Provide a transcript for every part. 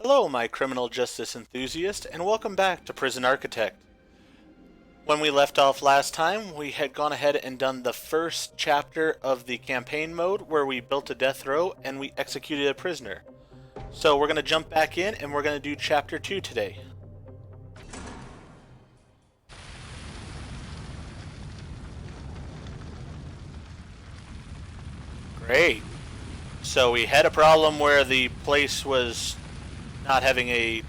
Hello, my criminal justice enthusiast, and welcome back to Prison Architect. When we left off last time, we had gone ahead and done the first chapter of the campaign mode where we built a death row and we executed a prisoner. So we're going to jump back in and we're going to do chapter 2 today. Great. So we had a problem where the place was not having a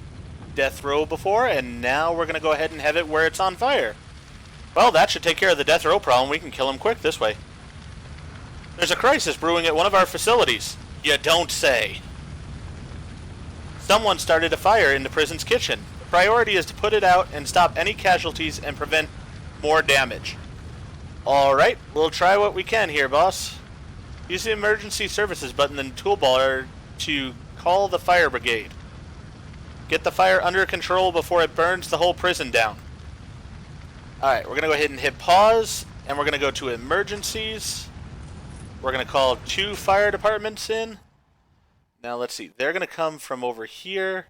death row before, and now we're going to go ahead and have it where it's on fire. Well, that should take care of the death row problem. We can kill him quick this way. There's a crisis brewing at one of our facilities. You don't say. Someone started a fire in the prison's kitchen. The priority is to put it out and stop any casualties and prevent more damage. Alright, we'll try what we can here, boss. Use the emergency services button in the toolbar to call the fire brigade. Get the fire under control before it burns the whole prison down. Alright, we're going to go ahead and hit pause, and we're going to go to emergencies. We're going to call 2 fire departments in. Now let's see, they're going to come from over here.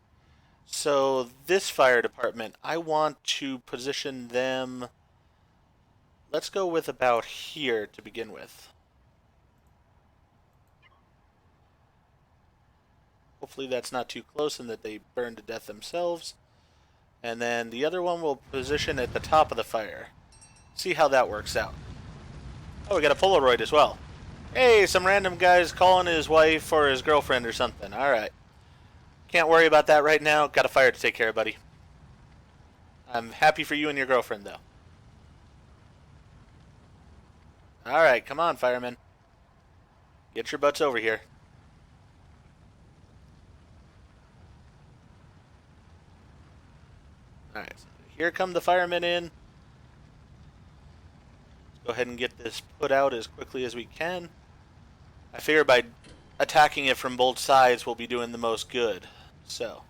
So this fire department, I want to position them, let's go with about here to begin with. Hopefully that's not too close and that they burn to death themselves. And then the other one will position at the top of the fire. See how that works out. Oh, we got a Polaroid as well. Hey, some random guy's calling his wife or his girlfriend or something. Alright. Can't worry about that right now. Got a fire to take care of, buddy. I'm happy for you and your girlfriend, though. Alright, come on, firemen. Get your butts over here. Alright, so here come the firemen in. Let's go ahead and get this put out as quickly as we can. I figure by attacking it from both sides we'll be doing the most good. So,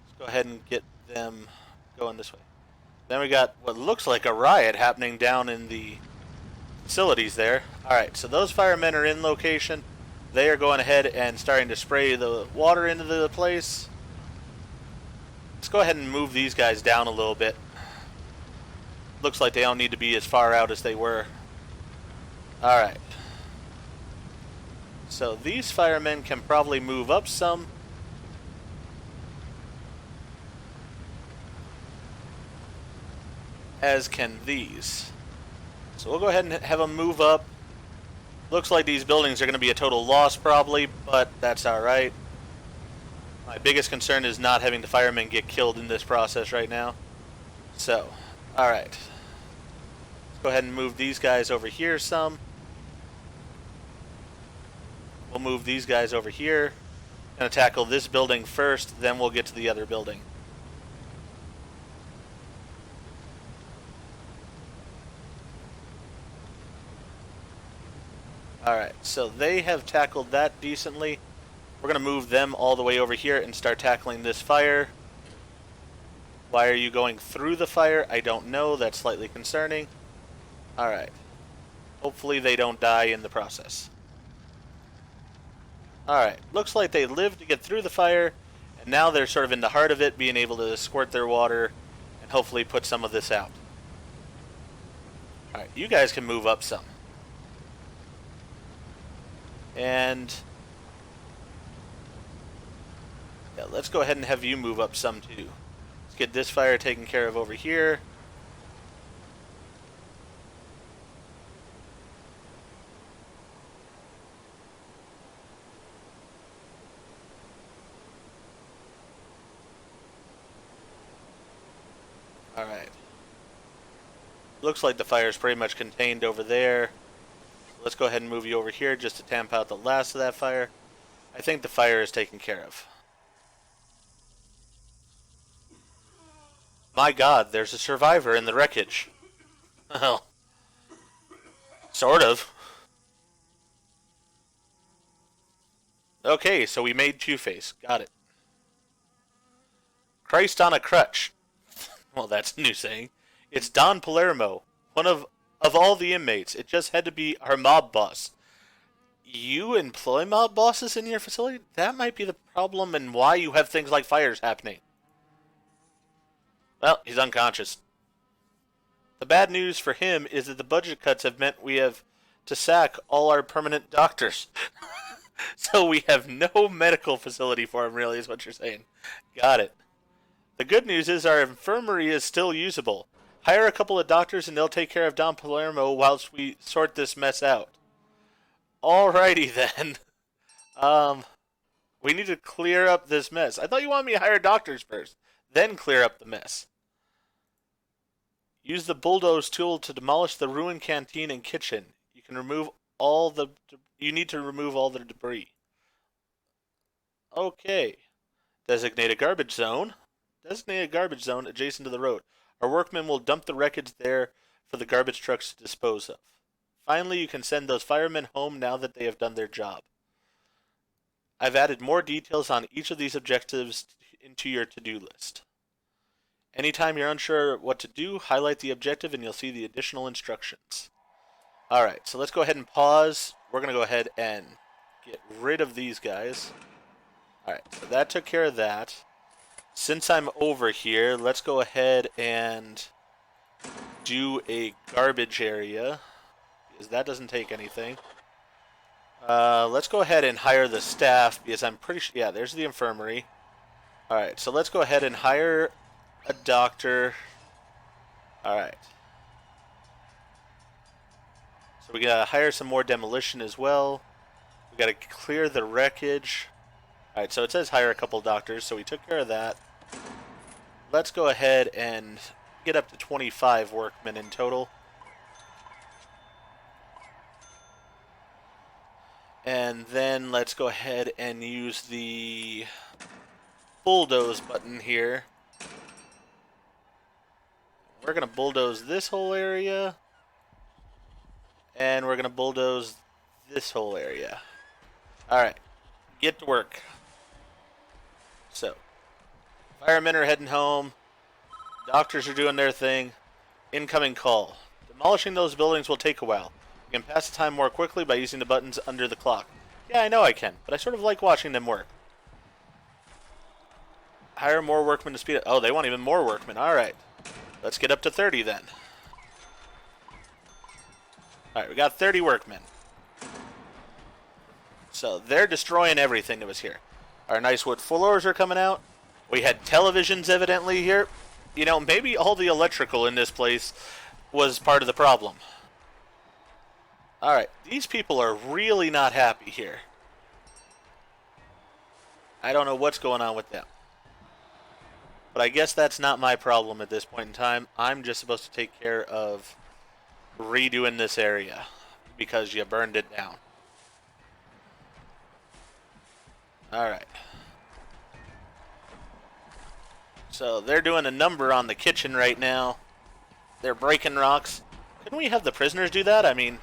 let's go ahead and get them going this way. Then we got what looks like a riot happening down in the facilities there. Alright, so those firemen are in location. They are going ahead and starting to spray the water into the place. Let's go ahead and move these guys down a little bit. Looks like they don't need to be as far out as they were. Alright. So these firemen can probably move up some. As can these. So we'll go ahead and have them move up. Looks like these buildings are going to be a total loss probably, but that's alright. My biggest concern is not having the firemen get killed in this process right now. So, alright. Let's go ahead and move these guys over here some. We'll move these guys over here. Gonna tackle this building first, then we'll get to the other building. Alright, so they have tackled that decently. We're going to move them all the way over here and start tackling this fire. Why are you going through the fire? I don't know. That's slightly concerning. Alright. Hopefully they don't die in the process. Alright. Looks like they lived to get through the fire, and now they're sort of in the heart of it, being able to squirt their water and hopefully put some of this out. Alright, you guys can move up some. And yeah, let's go ahead and have you move up some too. Let's get this fire taken care of over here. Alright. Looks like the fire is pretty much contained over there. Let's go ahead and move you over here just to tamp out the last of that fire. I think the fire is taken care of. My God, there's a survivor in the wreckage. Well, sort of. Okay, so we made Two-Face. Got it. Christ on a crutch. Well, that's a new saying. It's Don Palermo, one of all the inmates. It just had to be our mob boss. You employ mob bosses in your facility? That might be the problem and why you have things like fires happening. Well, he's unconscious. The bad news for him is that the budget cuts have meant we have to sack all our permanent doctors. So we have no medical facility for him, really, is what you're saying. Got it. The good news is our infirmary is still usable. Hire a couple of doctors and they'll take care of Don Palermo whilst we sort this mess out. Alrighty then. We need to clear up this mess. I thought you wanted me to hire doctors first, then clear up the mess. Use the bulldoze tool to demolish the ruined canteen and kitchen. You can remove all the. You need to remove all the debris. Okay. Designate a garbage zone. Designate a garbage zone adjacent to the road. Our workmen will dump the wreckage there for the garbage trucks to dispose of. Finally, you can send those firemen home now that they have done their job. I've added more details on each of these objectives into your to-do list. Anytime you're unsure what to do, highlight the objective and you'll see the additional instructions. Alright, so let's go ahead and pause. We're going to go ahead and get rid of these guys. Alright, so that took care of that. Since I'm over here, let's go ahead and do a garbage area, because that doesn't take anything. Let's go ahead and hire the staff, because I'm pretty sure... Yeah, there's the infirmary. Alright, so let's go ahead and hire a doctor. Alright. So we gotta hire some more demolition as well. We gotta clear the wreckage. Alright, so it says hire a couple doctors, so we took care of that. Let's go ahead and get up to 25 workmen in total. And then let's go ahead and use the bulldoze button here. We're going to bulldoze this whole area. And we're going to bulldoze this whole area. Alright, get to work. So, firemen are heading home. Doctors are doing their thing. Incoming call. Demolishing those buildings will take a while. You can pass the time more quickly by using the buttons under the clock. Yeah, I know I can, but I sort of like watching them work. Hire more workmen to speed up. Oh, they want even more workmen. Alright. Let's get up to 30 then. Alright, we got 30 workmen. So, they're destroying everything that was here. Our nice wood floors are coming out. We had televisions evidently here. You know, maybe all the electrical in this place was part of the problem. Alright, these people are really not happy here. I don't know what's going on with them. But I guess that's not my problem at this point in time. I'm just supposed to take care of redoing this area because you burned it down. Alright. So they're doing a number on the kitchen right now. They're breaking rocks. Couldn't we have the prisoners do that? I mean,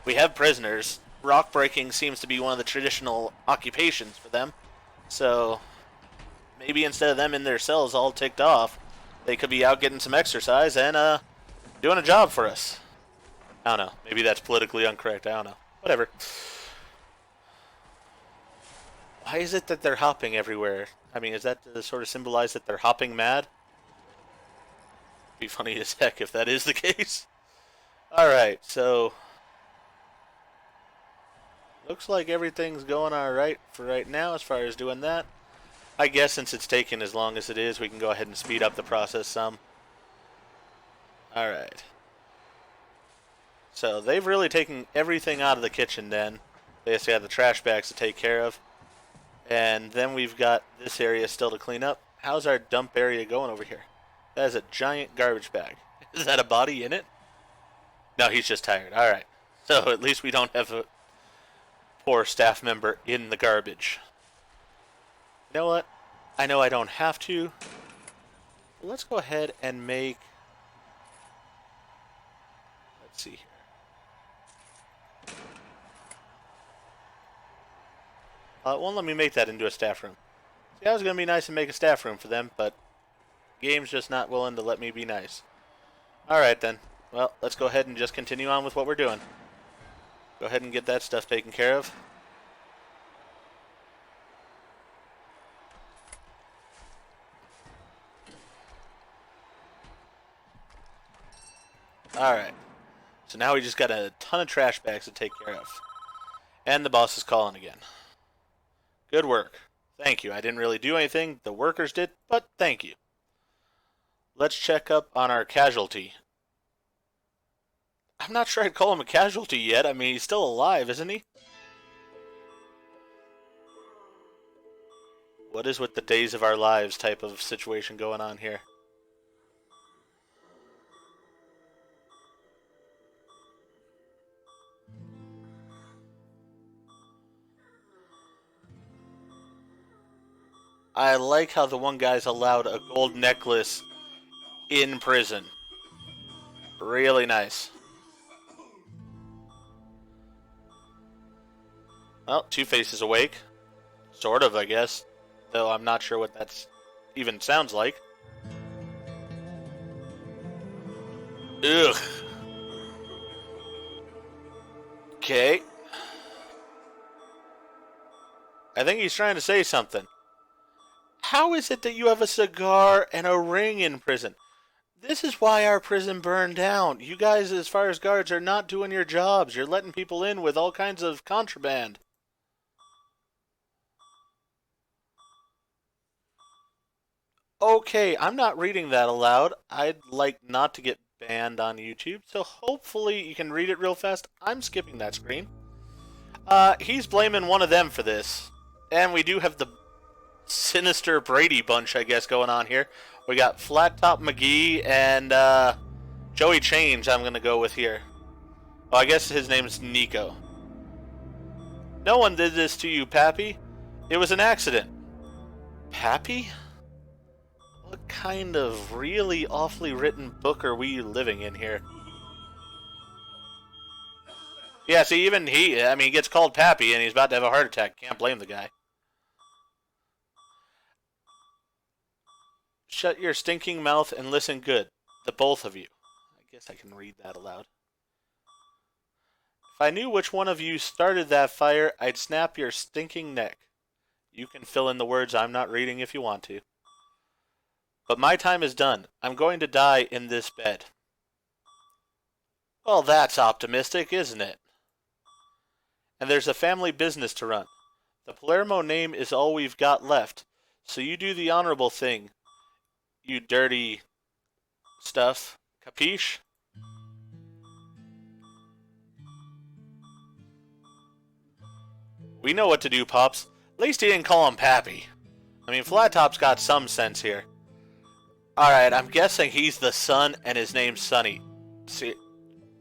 we have prisoners. Rock breaking seems to be one of the traditional occupations for them. So maybe instead of them in their cells all ticked off, they could be out getting some exercise and doing a job for us. I don't know. Maybe that's politically incorrect. I don't know. Whatever. Why is it that they're hopping everywhere? I mean, is that to sort of symbolize that they're hopping mad? Be funny as heck if that is the case. Alright, so looks like everything's going alright for right now as far as doing that. I guess since it's taking as long as it is, we can go ahead and speed up the process some. Alright. So they've really taken everything out of the kitchen then. They just got the trash bags to take care of. And then we've got this area still to clean up. How's our dump area going over here? That is a giant garbage bag. Is that a body in it? No, he's just tired. Alright. So at least we don't have a poor staff member in the garbage. You know what? I know I don't have to. Let's go ahead and make... Let's see here. It won't let me make that into a staff room. See, I was going to be nice and make a staff room for them, but the game's just not willing to let me be nice. Alright then. Well, let's go ahead and just continue on with what we're doing. Go ahead and get that stuff taken care of. Alright. So now we just got a ton of trash bags to take care of. And the boss is calling again. Good work. Thank you. I didn't really do anything. The workers did, but thank you. Let's check up on our casualty. I'm not sure I'd call him a casualty yet. I mean, he's still alive, isn't he? What is with the days of our lives type of situation going on here? I like how the one guy's allowed a gold necklace in prison. Really nice. Well, Two-Face is awake. Sort of, I guess. Though I'm not sure what that's even sounds like. Ugh. Okay. I think he's trying to say something. How is it that you have a cigar and a ring in prison? This is why our prison burned down. You guys, as far as guards, are not doing your jobs. You're letting people in with all kinds of contraband. Okay, I'm not reading that aloud. I'd like not to get banned on YouTube, so hopefully you can read it real fast. I'm skipping that screen. He's blaming one of them for this. And we do have the sinister Brady bunch, I guess, going on here. We got Flat Top McGee and Joey Change I'm going to go with here. Oh, I guess his name's Nico. No one did this to you, Pappy. It was an accident. Pappy? What kind of really awfully written book are we living in here? Yeah, see, even he gets called Pappy and he's about to have a heart attack. Can't blame the guy. Shut your stinking mouth and listen good. The both of you. I guess I can read that aloud. If I knew which one of you started that fire, I'd snap your stinking neck. You can fill in the words I'm not reading if you want to. But my time is done. I'm going to die in this bed. Well, that's optimistic, isn't it? And there's a family business to run. The Palermo name is all we've got left, so you do the honorable thing, you dirty stuff. Capiche? We know what to do, Pops. At least he didn't call him Pappy. I mean, Flat Top's got some sense here. Alright, I'm guessing he's the son and his name's Sonny.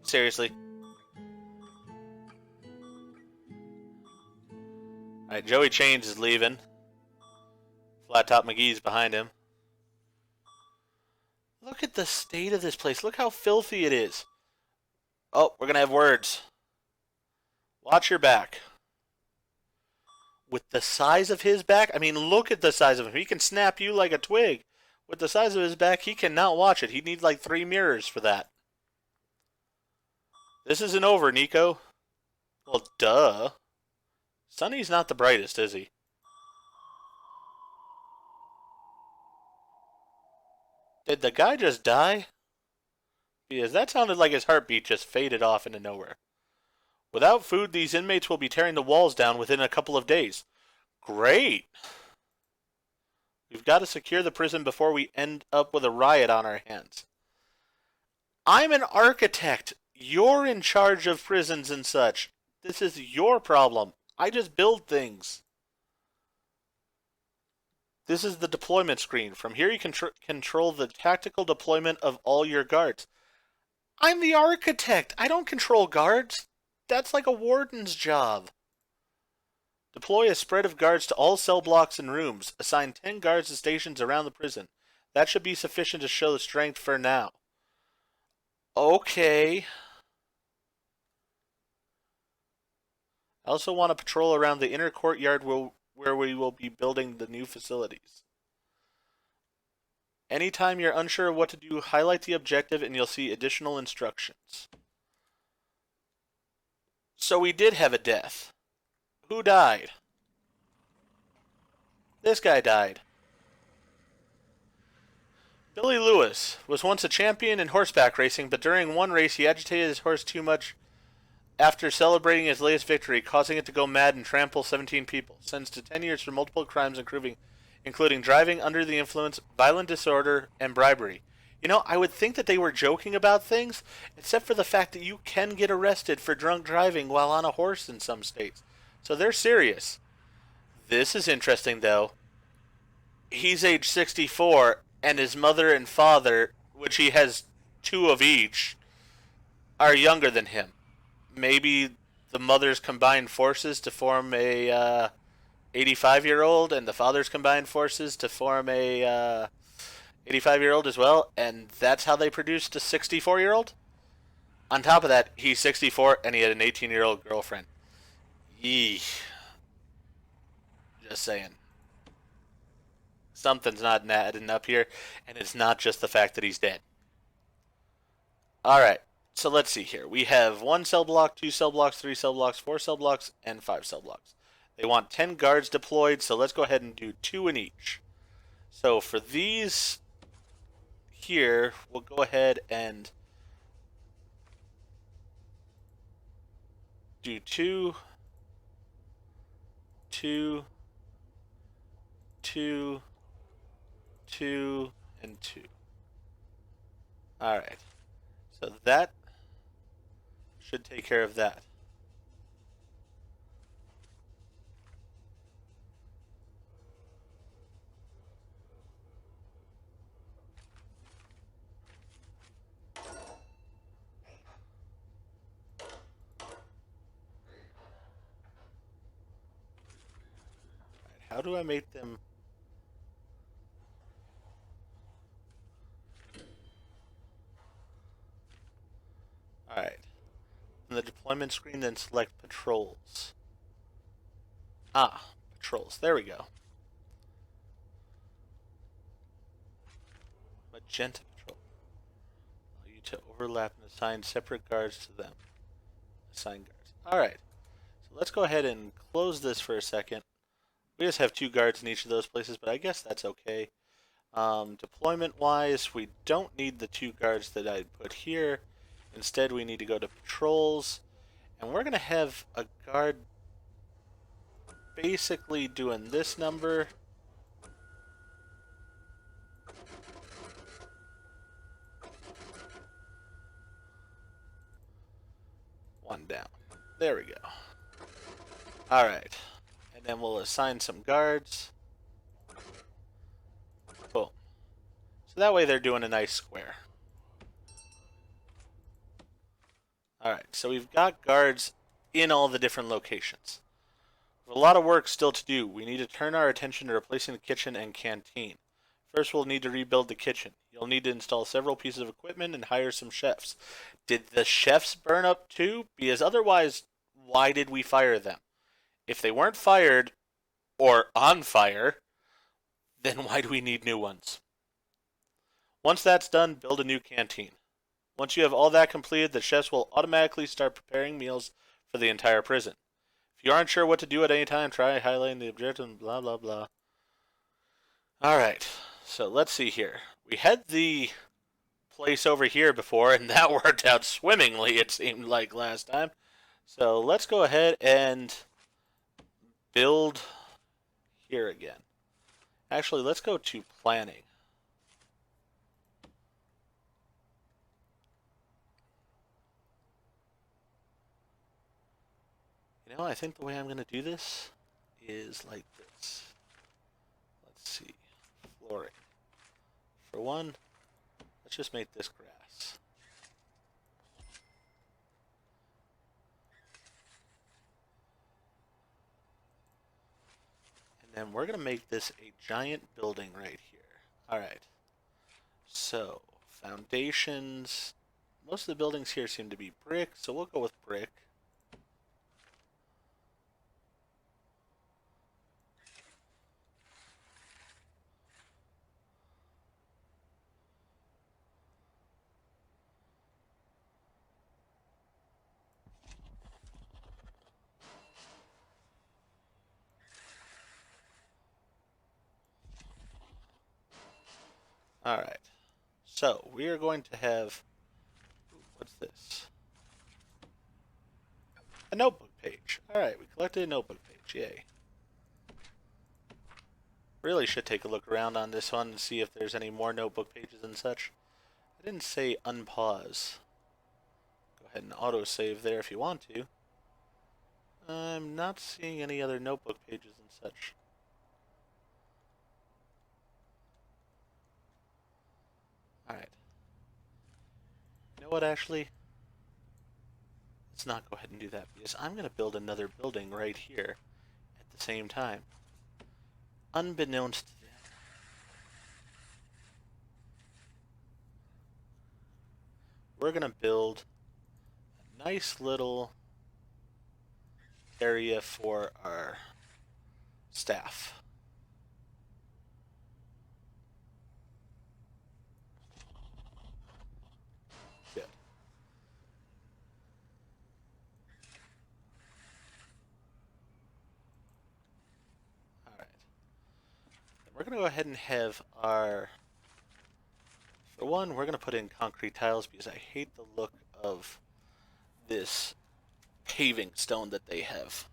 Seriously? Alright, Joey Chains is leaving. Flat Top McGee's behind him. Look at the state of this place. Look how filthy it is. Oh, we're going to have words. Watch your back. With the size of his back? I mean, look at the size of him. He can snap you like a twig. With the size of his back, he cannot watch it. He needs like 3 mirrors for that. This isn't over, Nico. Well, duh. Sonny's not the brightest, is he? Did the guy just die? Because that sounded like his heartbeat just faded off into nowhere. Without food, these inmates will be tearing the walls down within a couple of days. Great! We've got to secure the prison before we end up with a riot on our hands. I'm an architect. You're in charge of prisons and such. This is your problem. I just build things. This is the deployment screen. From here you can control the tactical deployment of all your guards. I'm the architect. I don't control guards. That's like a warden's job. Deploy a spread of guards to all cell blocks and rooms. Assign 10 guards to stations around the prison. That should be sufficient to show the strength for now. Okay. I also want to patrol around the inner courtyard where we will be building the new facilities. Anytime you're unsure of what to do, highlight the objective and you'll see additional instructions. So we did have a death. Who died? This guy died. Billy Lewis was once a champion in horseback racing, but during one race he agitated his horse too much after celebrating his latest victory, causing it to go mad and trample 17 people. Sentenced to 10 years for multiple crimes, including driving under the influence, violent disorder, and bribery. You know, I would think that they were joking about things, except for the fact that you can get arrested for drunk driving while on a horse in some states. So they're serious. This is interesting, though. He's age 64, and his mother and father, which he has two of each, are younger than him. Maybe the mothers combined forces to form a 85-year-old, and the fathers combined forces to form a 85-year-old as well, and that's how they produced a 64-year-old. On top of that, he's 64 and he had an 18-year-old girlfriend. Yee. Just saying. Something's not adding up here, and it's not just the fact that he's dead. Alright, so let's see here. We have 1 cell block, 2 cell blocks, 3 cell blocks, 4 cell blocks, and 5 cell blocks. They want 10 guards deployed, so let's go ahead and do 2 in each. So for these here, we'll go ahead and do 2, 2, 2, 2, and 2. Alright, so that should take care of that. How do I make them? Alright. In the deployment screen, then select patrols. Ah, patrols. There we go. Magenta patrol. Allow you to overlap and assign separate guards to them. Assign guards. Alright. So let's go ahead and close this for a second. We just have 2 guards in each of those places, but I guess that's okay. Deployment-wise, we don't need the 2 guards that I put here. Instead, we need to go to patrols, and we're going to have a guard basically doing this number. One down. There we go. Alright. And then we'll assign some guards. Boom. So that way they're doing a nice square. Alright, so we've got guards in all the different locations. We have a lot of work still to do. We need to turn our attention to replacing the kitchen and canteen. First, we'll need to rebuild the kitchen. You'll need to install several pieces of equipment and hire some chefs. Did the chefs burn up too? Because otherwise, why did we fire them? If they weren't fired or on fire, then why do we need new ones? Once that's done, build a new canteen. Once you have all that completed, the chefs will automatically start preparing meals for the entire prison. If you aren't sure what to do at any time, try highlighting the objective and blah blah blah. Alright, so let's see here. We had the place over here before, and that worked out swimmingly, it seemed like last time. So let's go ahead and build here again. Actually, let's go to planning. You know, I think the way I'm going to do this is like this. Let's see. Flooring. For one, let's just make this grass. And then we're going to make this a giant building right here. Alright. So, foundations. Most of the buildings here seem to be brick, so we'll go with brick. Alright. So, we are going to have... What's this? A notebook page. Alright, we collected a notebook page. Yay. Really should take a look around on this one and see if there's any more notebook pages and such. I didn't say unpause. Go ahead and autosave there if you want to. I'm not seeing any other notebook pages and such. Alright. You know what, Ashley? Let's not go ahead and do that because I'm going to build another building right here at the same time. Unbeknownst to them. We're going to build a nice little area for our staff. Good. Alright. We're going to go ahead and have our... For one, we're going to put in concrete tiles because I hate the look of this paving stone that they have.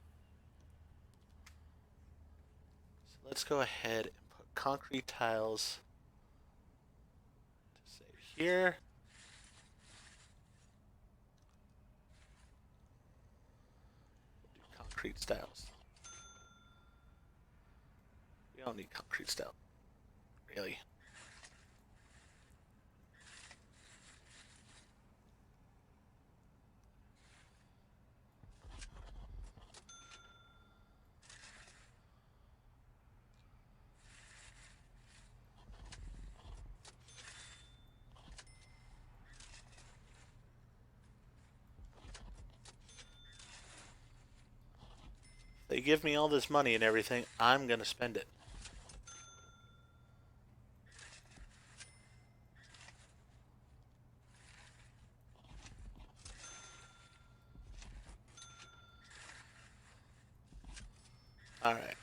So let's go ahead and put concrete tiles to say here. We'll do concrete styles. We don't need concrete style. Really. They give me all this money and everything, I'm gonna spend it. Alright.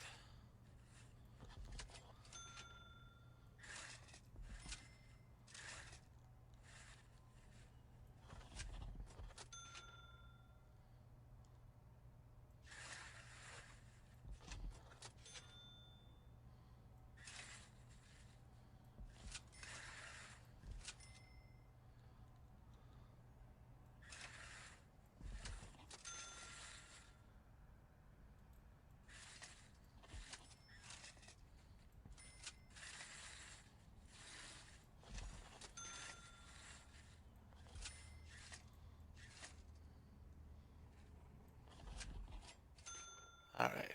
Alright.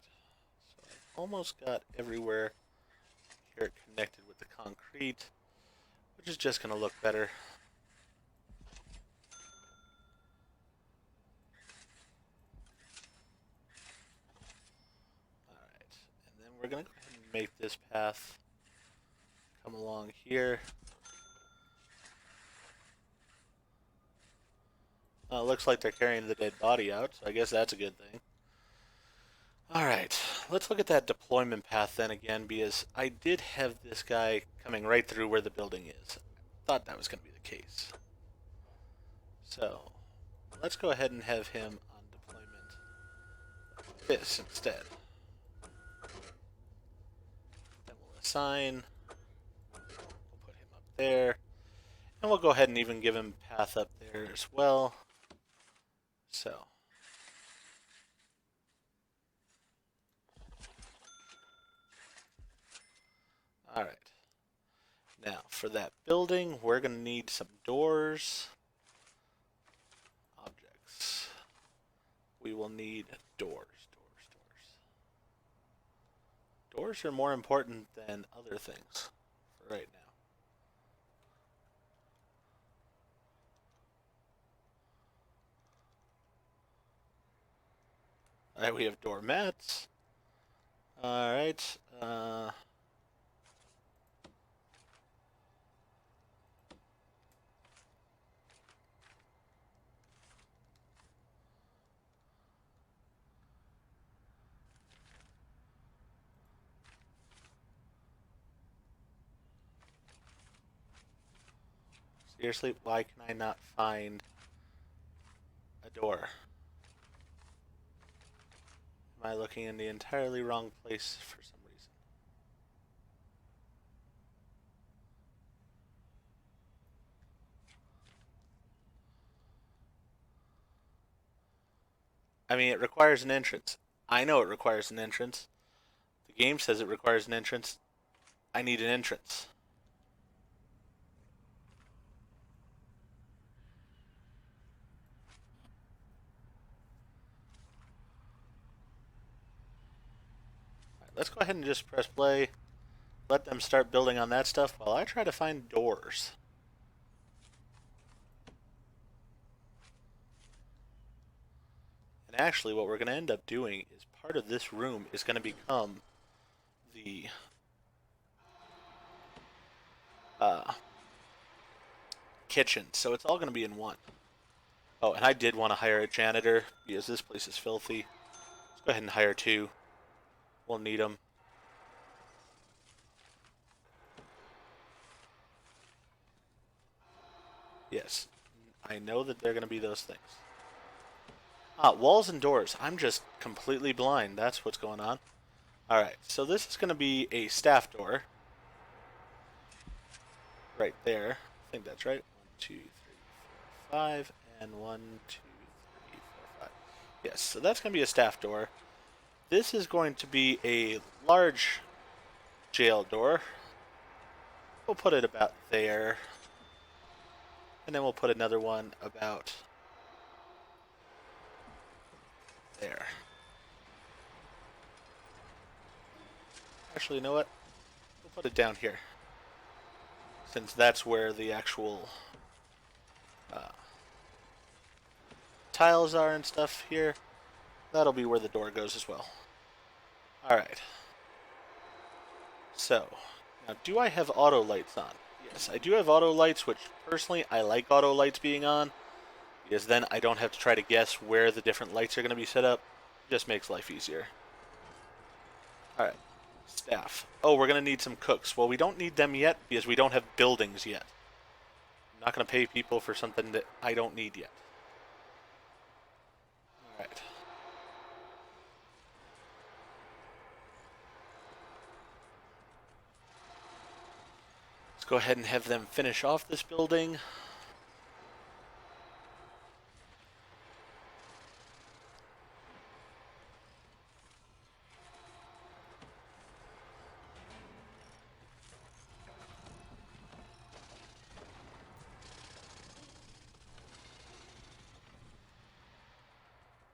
So I've almost got everywhere here connected with the concrete, which is just gonna look better. Alright. And then we're gonna go ahead and make this path come along here. Looks like they're carrying the dead body out, so I guess that's a good thing. Alright, let's look at that deployment path then again, because I did have this guy coming right through where the building is. Thought that was going to be the case. So, let's go ahead and have him on deployment like this instead. Then we'll assign, we'll put him up there, and we'll go ahead and even give him path up there as well. So, alright. Now, for that building, we're going to need some doors. Objects. We will need doors. Doors are more important than other things for right now. Alright, we have doormats. Alright, Seriously, why can I not find a door? Am I looking in the entirely wrong place for some reason? I mean, it requires an entrance. I know it requires an entrance. The game says it requires an entrance. I need an entrance. Right, let's go ahead and just press play. Let them start building on that stuff while I try to find doors. And actually, what we're going to end up doing is part of this room is going to become the kitchen. So it's all going to be in one. Oh, and I did want to hire a janitor because this place is filthy. Let's go ahead and hire two. We'll need them. Yes, I know that they're going to be those things. Ah, walls and doors. I'm just completely blind. That's what's going on. Alright, so this is going to be a staff door. Right there. I think that's right. 1, 2, 3, 4, 5. And 1, 2, 3, 4, 5. Yes, so that's going to be a staff door. This is going to be a large jail door. We'll put it about there. And then we'll put another one about there. Actually, you know what? We'll put it down here. Since that's where the actual tiles are and stuff here. That'll be where the door goes as well. Alright. So, now do I have auto lights on? Yes, I do have auto lights, which personally I like auto lights being on, because then I don't have to try to guess where the different lights are going to be set up. It just makes life easier. Alright, staff. Oh, we're going to need some cooks. Well, we don't need them yet because we don't have buildings yet. I'm not going to pay people for something that I don't need yet. Alright. Let's go ahead and have them finish off this building.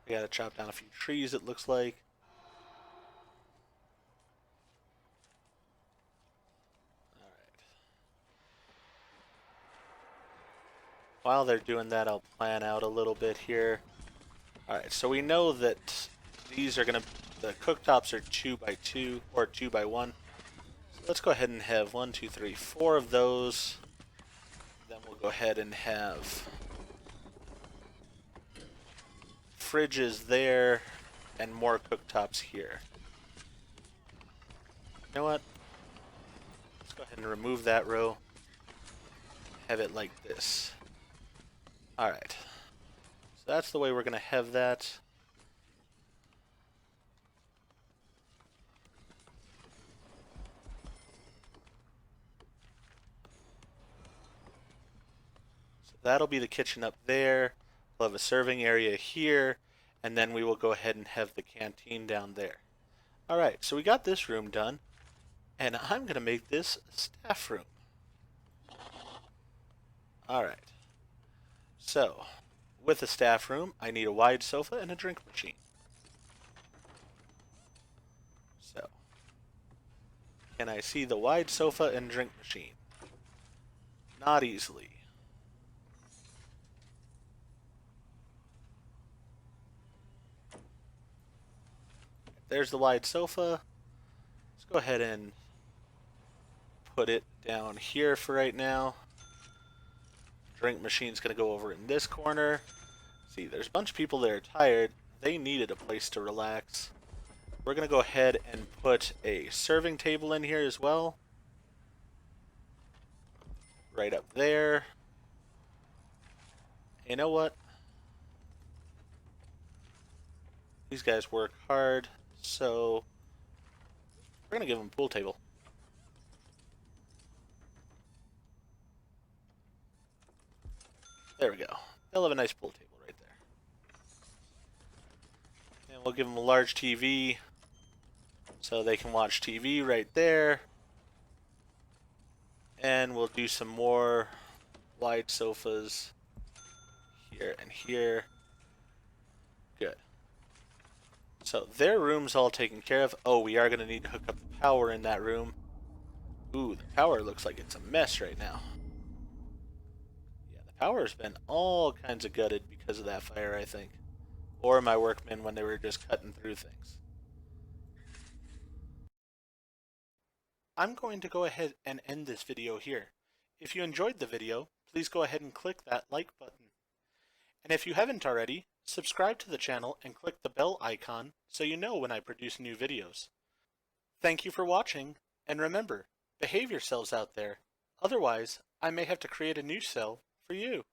We gotta chop down a few trees, it looks like. Alright. While they're doing that, I'll plan out a little bit here. Alright, so we know that these are gonna... the cooktops are 2 by 2 or 2 by 1. So let's go ahead and have 1, 2, 3, 4 of those. Then we'll go ahead and have fridges there and more cooktops here. You know what? Let's go ahead and remove that row. Have it like this. Alright. So that's the way we're going to have that. So that'll be the kitchen up there. We'll have a serving area here. And then we will go ahead and have the canteen down there. Alright, so we got this room done. And I'm going to make this a staff room. Alright. So, with a staff room, I need a wide sofa and a drink machine. So, can I see the wide sofa and drink machine? Not easily. There's the wide sofa. Let's go ahead and put it down here for right now. Drink machine's going to go over in this corner. See, there's a bunch of people that are tired. They needed a place to relax. We're going to go ahead and put a serving table in here as well. Right up there. You know what? These guys work hard, so we're gonna give them a pool table. There we go. They'll have a nice pool table right there. And we'll give them a large TV so they can watch TV right there. And we'll do some more wide sofas here and here. Good. So their room's all taken care of. Oh, we are going to need to hook up the power in that room. Ooh, the power looks like it's a mess right now. Yeah, the power's been all kinds of gutted because of that fire, I think. Or my workmen when they were just cutting through things. I'm going to go ahead and end this video here. If you enjoyed the video, please go ahead and click that like button. And if you haven't already, subscribe to the channel and click the bell icon so you know when I produce new videos. Thank you for watching, and remember, behave yourselves out there. Otherwise, I may have to create a new cell for you.